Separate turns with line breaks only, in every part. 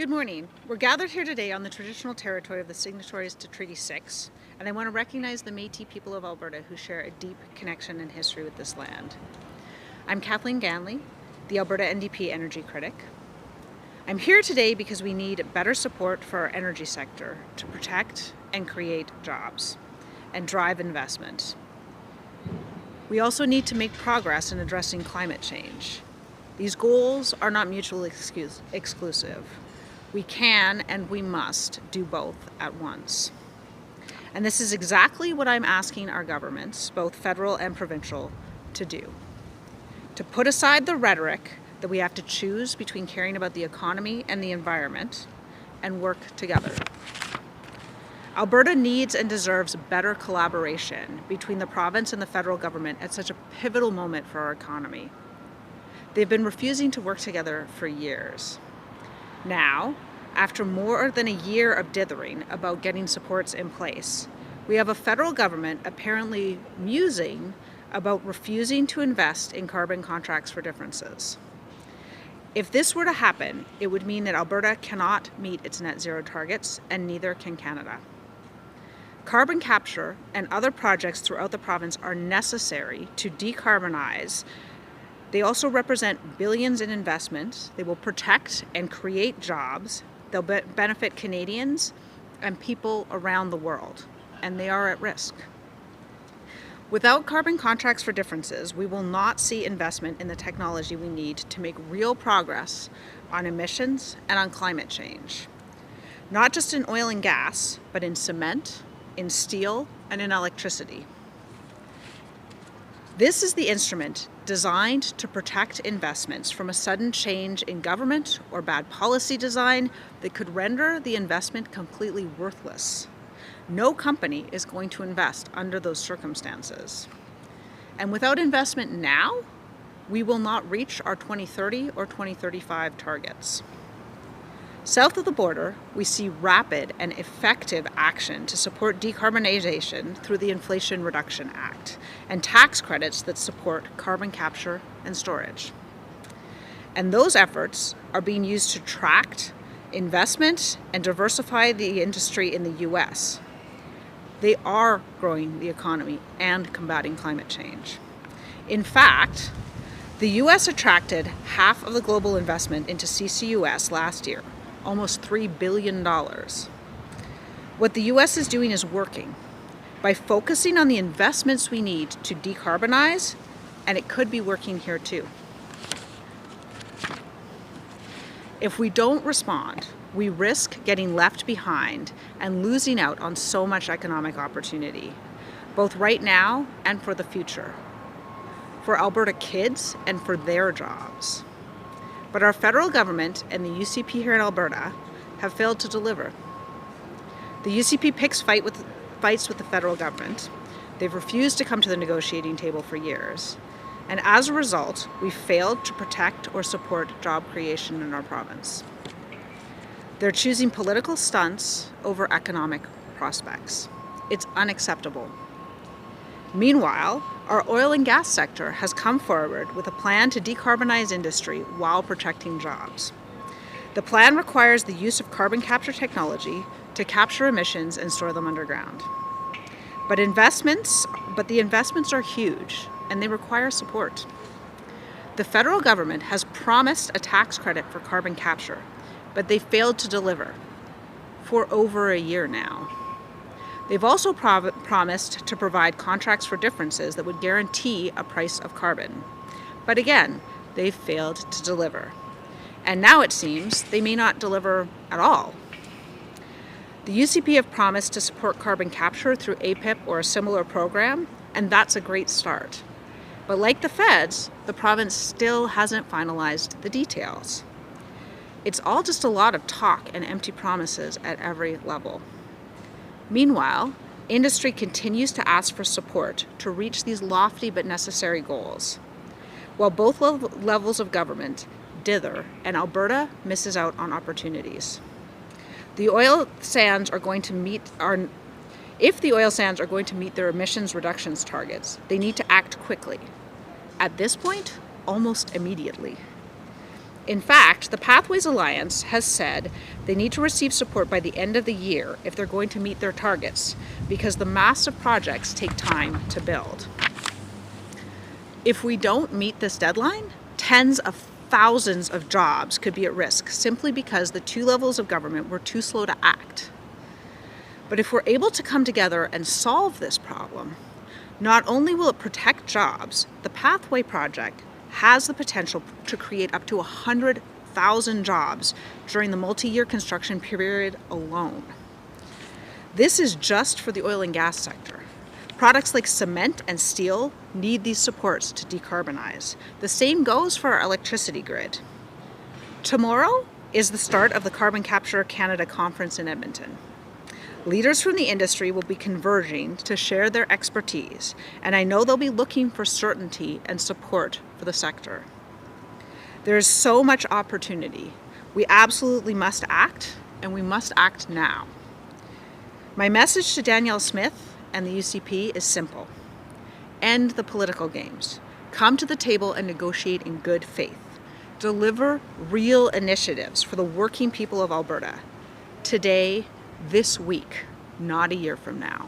Good morning. We're gathered here today on the traditional territory of the signatories to Treaty 6, and I want to recognize the Métis people of Alberta who share a deep connection and history with this land. I'm Kathleen Ganley, the Alberta NDP Energy Critic. I'm here today because we need better support for our energy sector to protect and create jobs and drive investment. We also need to make progress in addressing climate change. These goals are not mutually exclusive. We can and we must do both at once. And this is exactly what I'm asking our governments, both federal and provincial, to do. To put aside the rhetoric that we have to choose between caring about the economy and the environment and work together. Alberta needs and deserves better collaboration between the province and the federal government at such a pivotal moment for our economy. They've been refusing to work together for years. Now, after more than a year of dithering about getting supports in place, we have a federal government apparently musing about refusing to invest in carbon contracts for differences. If this were to happen, it would mean that Alberta cannot meet its net zero targets, and neither can Canada. Carbon capture and other projects throughout the province are necessary to decarbonize. They also represent billions in investment. They will protect and create jobs. They'll benefit Canadians and people around the world, and they are at risk. Without carbon contracts for differences, we will not see investment in the technology we need to make real progress on emissions and on climate change. Not just in oil and gas, but in cement, in steel, and in electricity. This is the instrument designed to protect investments from a sudden change in government or bad policy design that could render the investment completely worthless. No company is going to invest under those circumstances. And without investment now, we will not reach our 2030 or 2035 targets. South of the border, we see rapid and effective action to support decarbonization through the Inflation Reduction Act and tax credits that support carbon capture and storage. And those efforts are being used to attract investment and diversify the industry in the US. They are growing the economy and combating climate change. In fact, the US attracted half of the global investment into CCUS last year, almost $3 billion. What the US is doing is working by focusing on the investments we need to decarbonize, and it could be working here too. If we don't respond, we risk getting left behind and losing out on so much economic opportunity, both right now and for the future, for Alberta kids and for their jobs. But our federal government and the UCP here in Alberta have failed to deliver. The UCP picks fights with the federal government. They've refused to come to the negotiating table for years. And as a result, we've failed to protect or support job creation in our province. They're choosing political stunts over economic prospects. It's unacceptable. Meanwhile, our oil and gas sector has come forward with a plan to decarbonize industry while protecting jobs. The plan requires the use of carbon capture technology to capture emissions and store them underground. But the investments are huge, and they require support. The federal government has promised a tax credit for carbon capture, but they failed to deliver for over a year now. They've also promised to provide contracts for differences that would guarantee a price of carbon. But again, they've failed to deliver. And now it seems they may not deliver at all. The UCP have promised to support carbon capture through APIP or a similar program, and that's a great start. But like the feds, the province still hasn't finalized the details. It's all just a lot of talk and empty promises at every level. Meanwhile, industry continues to ask for support to reach these lofty but necessary goals, while both levels of government dither and Alberta misses out on opportunities. If the oil sands are going to meet their emissions reductions targets, they need to act quickly. At this point, almost immediately. In fact, the Pathways Alliance has said they need to receive support by the end of the year if they're going to meet their targets, because the massive projects take time to build. If we don't meet this deadline, tens of thousands of jobs could be at risk simply because the two levels of government were too slow to act. But if we're able to come together and solve this problem, not only will it protect jobs, the Pathway Project has the potential to create up to 100,000 jobs during the multi-year construction period alone. This is just for the oil and gas sector. Products like cement and steel need these supports to decarbonize. The same goes for our electricity grid. Tomorrow is the start of the Carbon Capture Canada conference in Edmonton. Leaders from the industry will be converging to share their expertise, and I know they'll be looking for certainty and support for the sector. There is so much opportunity. We absolutely must act, and we must act now. My message to Danielle Smith and the UCP is simple. End the political games. Come to the table and negotiate in good faith. Deliver real initiatives for the working people of Alberta. Today, this week, not a year from now.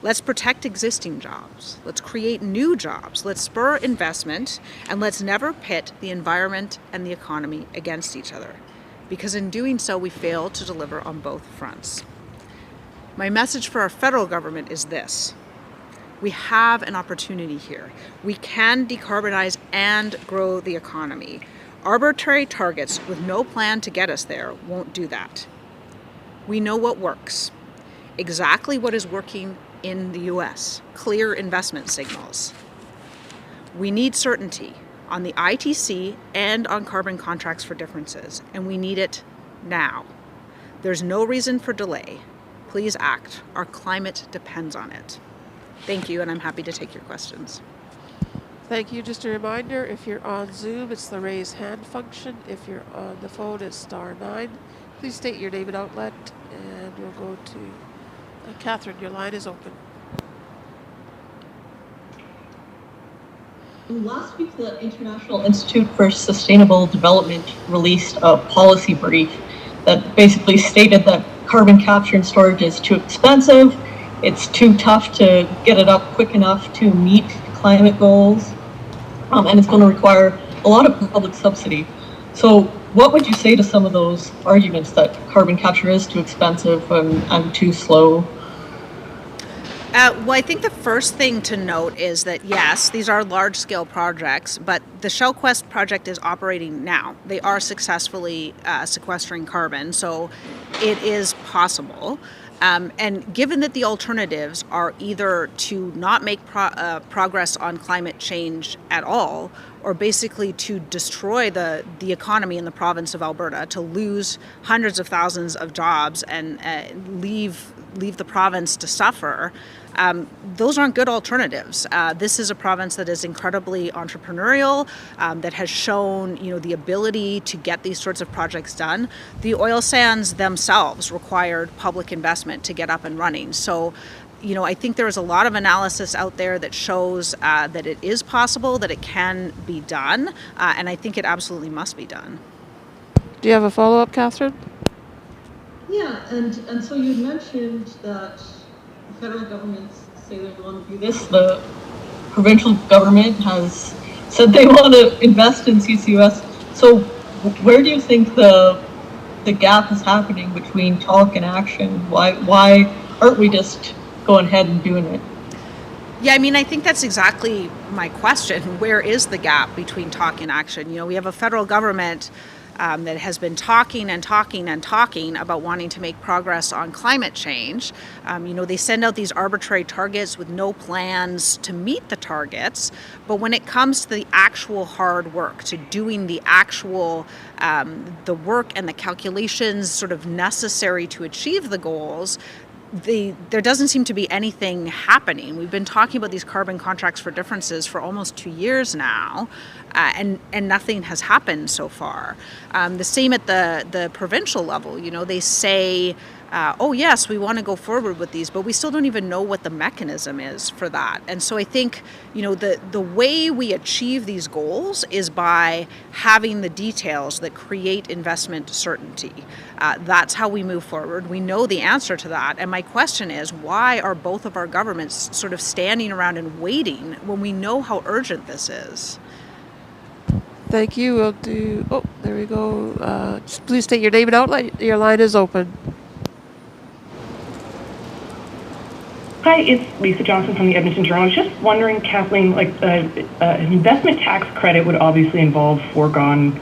Let's protect existing jobs. Let's create new jobs. Let's spur investment, and let's never pit the environment and the economy against each other, because in doing so, we fail to deliver on both fronts. My message for our federal government is this. We have an opportunity here. We can decarbonize and grow the economy. Arbitrary targets with no plan to get us there won't do that. We know what works, exactly what is working in the US, clear investment signals. We need certainty on the ITC and on carbon contracts for differences, and we need it now. There's no reason for delay. Please act. Our climate depends on it. Thank you, and I'm happy to take your questions.
Thank you. Just a reminder, if you're on Zoom, it's the raise hand function. If you're on the phone, it's *9. Please state your name and outlet, and we'll go to Catherine. Your line is open.
Last week, the International Institute for Sustainable Development released a policy brief that basically stated that carbon capture and storage is too expensive, it's too tough to get it up quick enough to meet climate goals, and it's going to require a lot of public subsidy. So what would you say to some of those arguments that carbon capture is too expensive and too slow?
Well, I think the first thing to note is that, yes, these are large-scale projects, but the Shell Quest project is operating now. They are successfully sequestering carbon, so it is possible. And given that the alternatives are either to not make progress on climate change at all, or basically to destroy the economy in the province of Alberta, to lose hundreds of thousands of jobs and leave the province to suffer, those aren't good alternatives. This is a province that is incredibly entrepreneurial, that has shown, the ability to get these sorts of projects done. The oil sands themselves required public investment to get up and running. So, I think there is a lot of analysis out there that shows that it is possible, that it can be done, and I think it absolutely must be done.
Do you have a follow-up, Catherine?
Yeah, and so you mentioned that the federal governments say they want to do this. The provincial government has said they want to invest in CCUS. So where do you think the gap is happening between talk and action? Why aren't we just going ahead and doing it?
Yeah, I think that's exactly my question. Where is the gap between talk and action? We have a federal government that has been talking and talking and talking about wanting to make progress on climate change. They send out these arbitrary targets with no plans to meet the targets. But when it comes to the actual hard work, to doing the actual the work and the calculations sort of necessary to achieve the goals, there doesn't seem to be anything happening. We've been talking about these carbon contracts for differences for almost 2 years now, and nothing has happened so far. The same at the provincial level. They say oh yes, we want to go forward with these, but we still don't even know what the mechanism is for that. And so I think, the way we achieve these goals is by having the details that create investment certainty. That's how we move forward. We know the answer to that. And my question is, why are both of our governments sort of standing around and waiting when we know how urgent this is?
Thank you. We'll do, oh, there we go. Just please state your name and outlet. Your line is open.
Hi, it's Lisa Johnson from the Edmonton Journal. I was just wondering, Kathleen, an investment tax credit would obviously involve foregone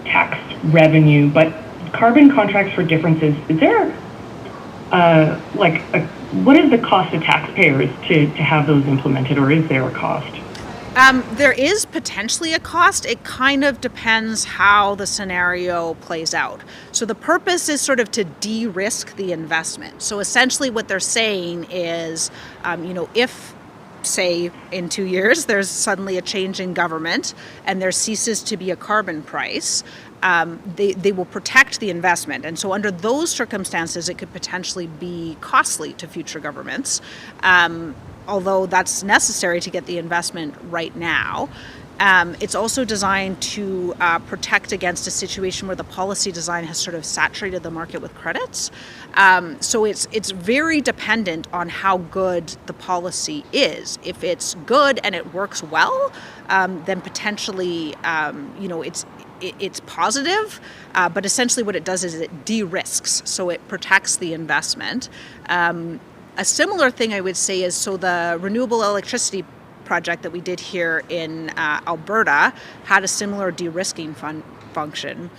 tax revenue, but carbon contracts for differences, is there what is the cost to taxpayers to have those implemented, or is there a cost?
There is potentially a cost. It kind of depends how the scenario plays out. So the purpose is sort of to de-risk the investment. So essentially what they're saying is, if, say, in 2 years, there's suddenly a change in government and there ceases to be a carbon price, they will protect the investment. And so under those circumstances, it could potentially be costly to future governments. Although that's necessary to get the investment right now. It's also designed to protect against a situation where the policy design has sort of saturated the market with credits. So it's very dependent on how good the policy is. If it's good and it works well, then potentially, it's positive, but essentially what it does is it de-risks, so it protects the investment. A similar thing I would say is, so the renewable electricity project that we did here in Alberta had a similar de-risking function.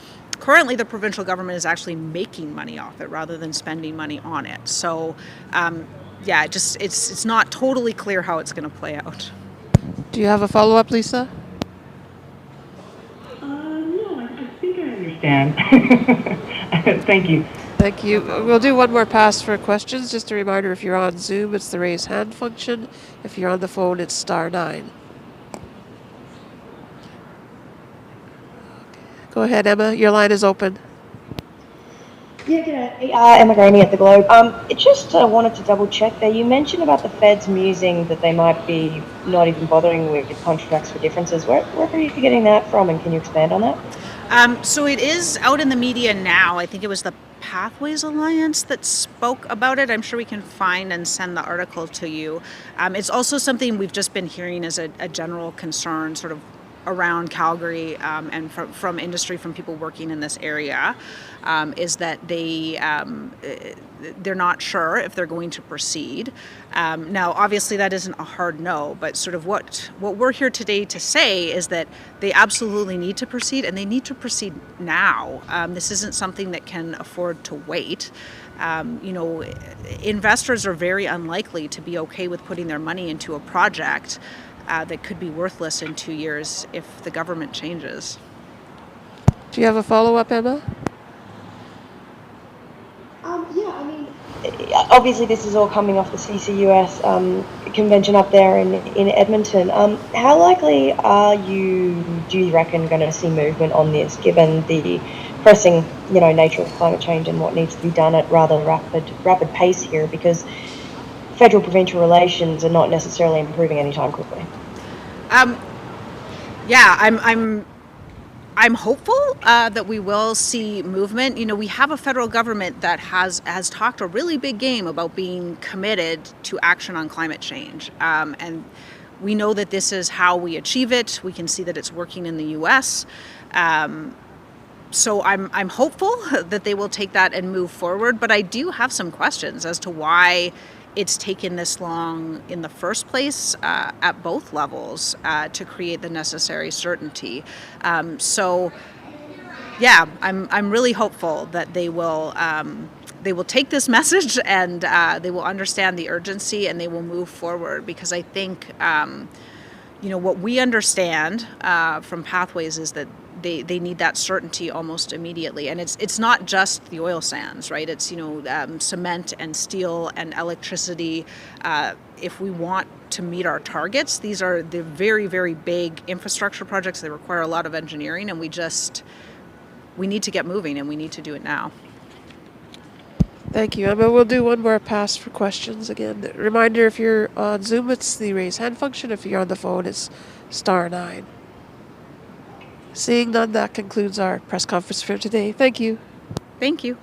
Currently, the provincial government is actually making money off it rather than spending money on it. So, it's not totally clear how it's going to play out.
Do you have a follow-up, Lisa?
No, I think I understand. Thank you.
Thank you. We'll do one more pass for questions. Just a reminder, if you're on Zoom, it's the raise hand function. If you're on the phone, it's *9. Go ahead, Emma. Your line is open.
Yeah, g'day. Emma Graney at The Globe. I just wanted to double check there. You mentioned about the feds musing that they might be not even bothering with contracts for differences. Where are you getting that from, and can you expand on that?
So it is out in the media now. I think it was the Pathways Alliance that spoke about it. I'm sure we can find and send the article to you. It's also something we've just been hearing as a general concern sort of around Calgary and from industry, from people working in this area, is that they're not sure if they're going to proceed. Now, obviously, that isn't a hard no, but sort of what we're here today to say is that they absolutely need to proceed, and they need to proceed now. This isn't something that can afford to wait. Investors are very unlikely to be okay with putting their money into a project that could be worthless in 2 years if the government changes.
Do you have a follow-up, Emma?
Obviously this is all coming off the CCUS convention up there in Edmonton. How likely do you reckon, going to see movement on this, given the pressing, nature of climate change and what needs to be done at rather rapid pace here, because federal-provincial relations are not necessarily improving anytime quickly?
I'm hopeful that we will see movement. We have a federal government that has talked a really big game about being committed to action on climate change, and we know that this is how we achieve it. We can see that it's working in the U.S. So I'm hopeful that they will take that and move forward. But I do have some questions as to why it's taken this long in the first place at both levels to create the necessary certainty. I'm really hopeful that they will take this message and they will understand the urgency and they will move forward, because I think what we understand from Pathways is that they need that certainty almost immediately. And it's not just the oil sands, right? It's, cement and steel and electricity. If we want to meet our targets, these are the very, very big infrastructure projects. They require a lot of engineering, and we need to get moving, and we need to do it now.
Thank you, Emma. We'll do one more pass for questions again. Reminder, if you're on Zoom, it's the raise hand function. If you're on the phone, it's *9. Seeing none, that concludes our press conference for today. Thank you.
Thank you.